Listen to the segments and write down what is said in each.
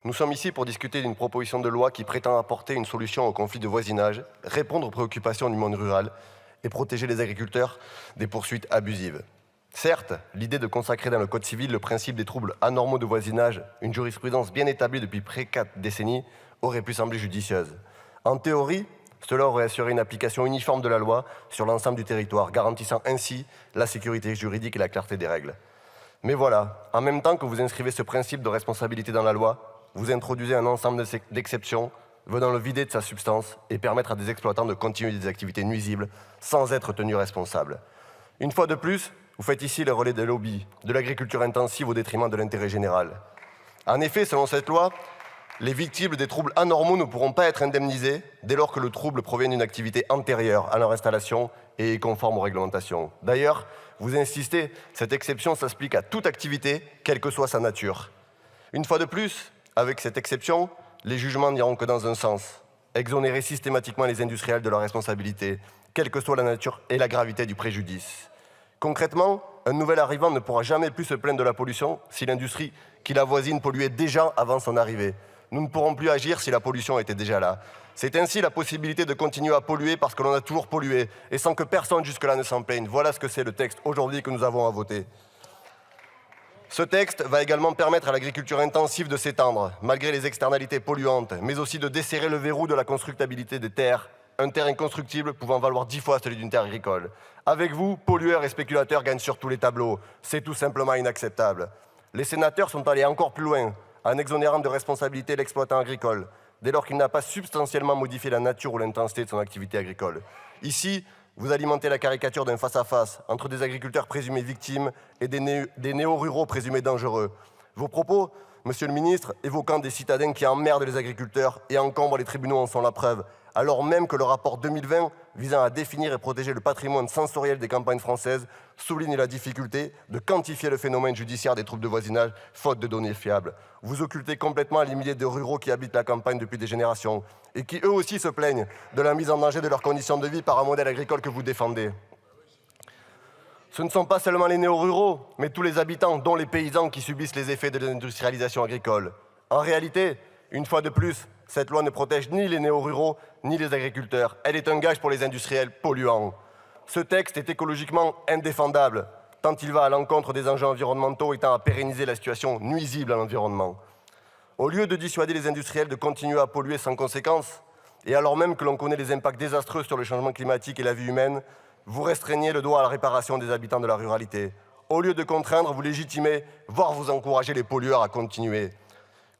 Nous sommes ici pour discuter d'une proposition de loi qui prétend apporter une solution au conflit de voisinage, répondre aux préoccupations du monde rural et protéger les agriculteurs des poursuites abusives. Certes, l'idée de consacrer dans le Code civil le principe des troubles anormaux de voisinage, une jurisprudence bien établie depuis près de 4 décennies, aurait pu sembler judicieuse. En théorie, cela aurait assuré une application uniforme de la loi sur l'ensemble du territoire, garantissant ainsi la sécurité juridique et la clarté des règles. Mais voilà, en même temps que vous inscrivez ce principe de responsabilité dans la loi, vous introduisez un ensemble d'exceptions venant le vider de sa substance et permettre à des exploitants de continuer des activités nuisibles sans être tenus responsables. Une fois de plus, vous faites ici le relais des lobbies, de l'agriculture intensive au détriment de l'intérêt général. En effet, selon cette loi, les victimes des troubles anormaux ne pourront pas être indemnisées dès lors que le trouble provient d'une activité antérieure à leur installation et est conforme aux réglementations. D'ailleurs, vous insistez, cette exception s'applique à toute activité, quelle que soit sa nature. Une fois de plus, avec cette exception, les jugements n'iront que dans un sens, exonérer systématiquement les industriels de leur responsabilité, quelle que soit la nature et la gravité du préjudice. Concrètement, un nouvel arrivant ne pourra jamais plus se plaindre de la pollution si l'industrie qui la voisine polluait déjà avant son arrivée. Nous ne pourrons plus agir si la pollution était déjà là. C'est ainsi la possibilité de continuer à polluer parce que l'on a toujours pollué et sans que personne jusque-là ne s'en plaigne. Voilà ce que c'est le texte aujourd'hui que nous avons à voter. Ce texte va également permettre à l'agriculture intensive de s'étendre, malgré les externalités polluantes, mais aussi de desserrer le verrou de la constructabilité des terres, un terrain inconstructible pouvant valoir 10 fois celui d'une terre agricole. Avec vous, pollueurs et spéculateurs gagnent sur tous les tableaux. C'est tout simplement inacceptable. Les sénateurs sont allés encore plus loin, en exonérant de responsabilité l'exploitant agricole, dès lors qu'il n'a pas substantiellement modifié la nature ou l'intensité de son activité agricole. Ici, vous alimentez la caricature d'un face-à-face entre des agriculteurs présumés victimes et des néo-ruraux présumés dangereux. Vos propos, Monsieur le ministre, évoquant des citadins qui emmerdent les agriculteurs et encombrent les tribunaux en sont la preuve, alors même que le rapport 2020 visant à définir et protéger le patrimoine sensoriel des campagnes françaises souligne la difficulté de quantifier le phénomène judiciaire des troubles de voisinage, faute de données fiables. Vous occultez complètement les milliers de ruraux qui habitent la campagne depuis des générations et qui eux aussi se plaignent de la mise en danger de leurs conditions de vie par un modèle agricole que vous défendez. Ce ne sont pas seulement les néo-ruraux, mais tous les habitants, dont les paysans, qui subissent les effets de l'industrialisation agricole. En réalité, une fois de plus, cette loi ne protège ni les néo-ruraux, ni les agriculteurs. Elle est un gage pour les industriels polluants. Ce texte est écologiquement indéfendable, tant il va à l'encontre des enjeux environnementaux et tend à pérenniser la situation nuisible à l'environnement. Au lieu de dissuader les industriels de continuer à polluer sans conséquence, et alors même que l'on connaît les impacts désastreux sur le changement climatique et la vie humaine, vous restreignez le droit à la réparation des habitants de la ruralité. Au lieu de contraindre, vous légitimez, voire vous encouragez les pollueurs à continuer.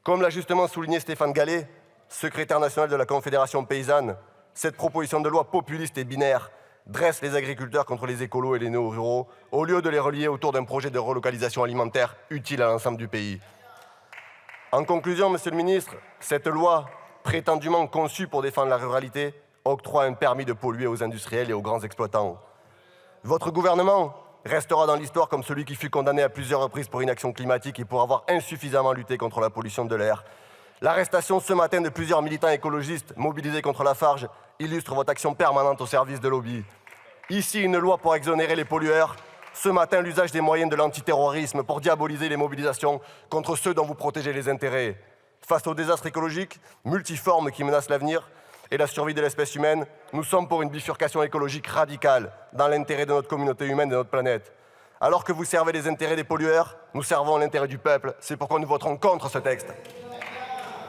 Comme l'a justement souligné Stéphane Gallet, secrétaire national de la Confédération paysanne, cette proposition de loi populiste et binaire dresse les agriculteurs contre les écolos et les néo-ruraux, au lieu de les relier autour d'un projet de relocalisation alimentaire utile à l'ensemble du pays. En conclusion, Monsieur le ministre, cette loi, prétendument conçue pour défendre la ruralité, octroie un permis de polluer aux industriels et aux grands exploitants. Votre gouvernement restera dans l'histoire comme celui qui fut condamné à plusieurs reprises pour inaction climatique et pour avoir insuffisamment lutté contre la pollution de l'air. L'arrestation ce matin de plusieurs militants écologistes mobilisés contre la Farge illustre votre action permanente au service de lobby. Ici, une loi pour exonérer les pollueurs. Ce matin, l'usage des moyens de l'antiterrorisme pour diaboliser les mobilisations contre ceux dont vous protégez les intérêts. Face aux désastres écologiques multiformes qui menacent l'avenir et la survie de l'espèce humaine, nous sommes pour une bifurcation écologique radicale dans l'intérêt de notre communauté humaine et de notre planète. Alors que vous servez les intérêts des pollueurs, nous servons l'intérêt du peuple. C'est pourquoi nous voterons contre ce texte.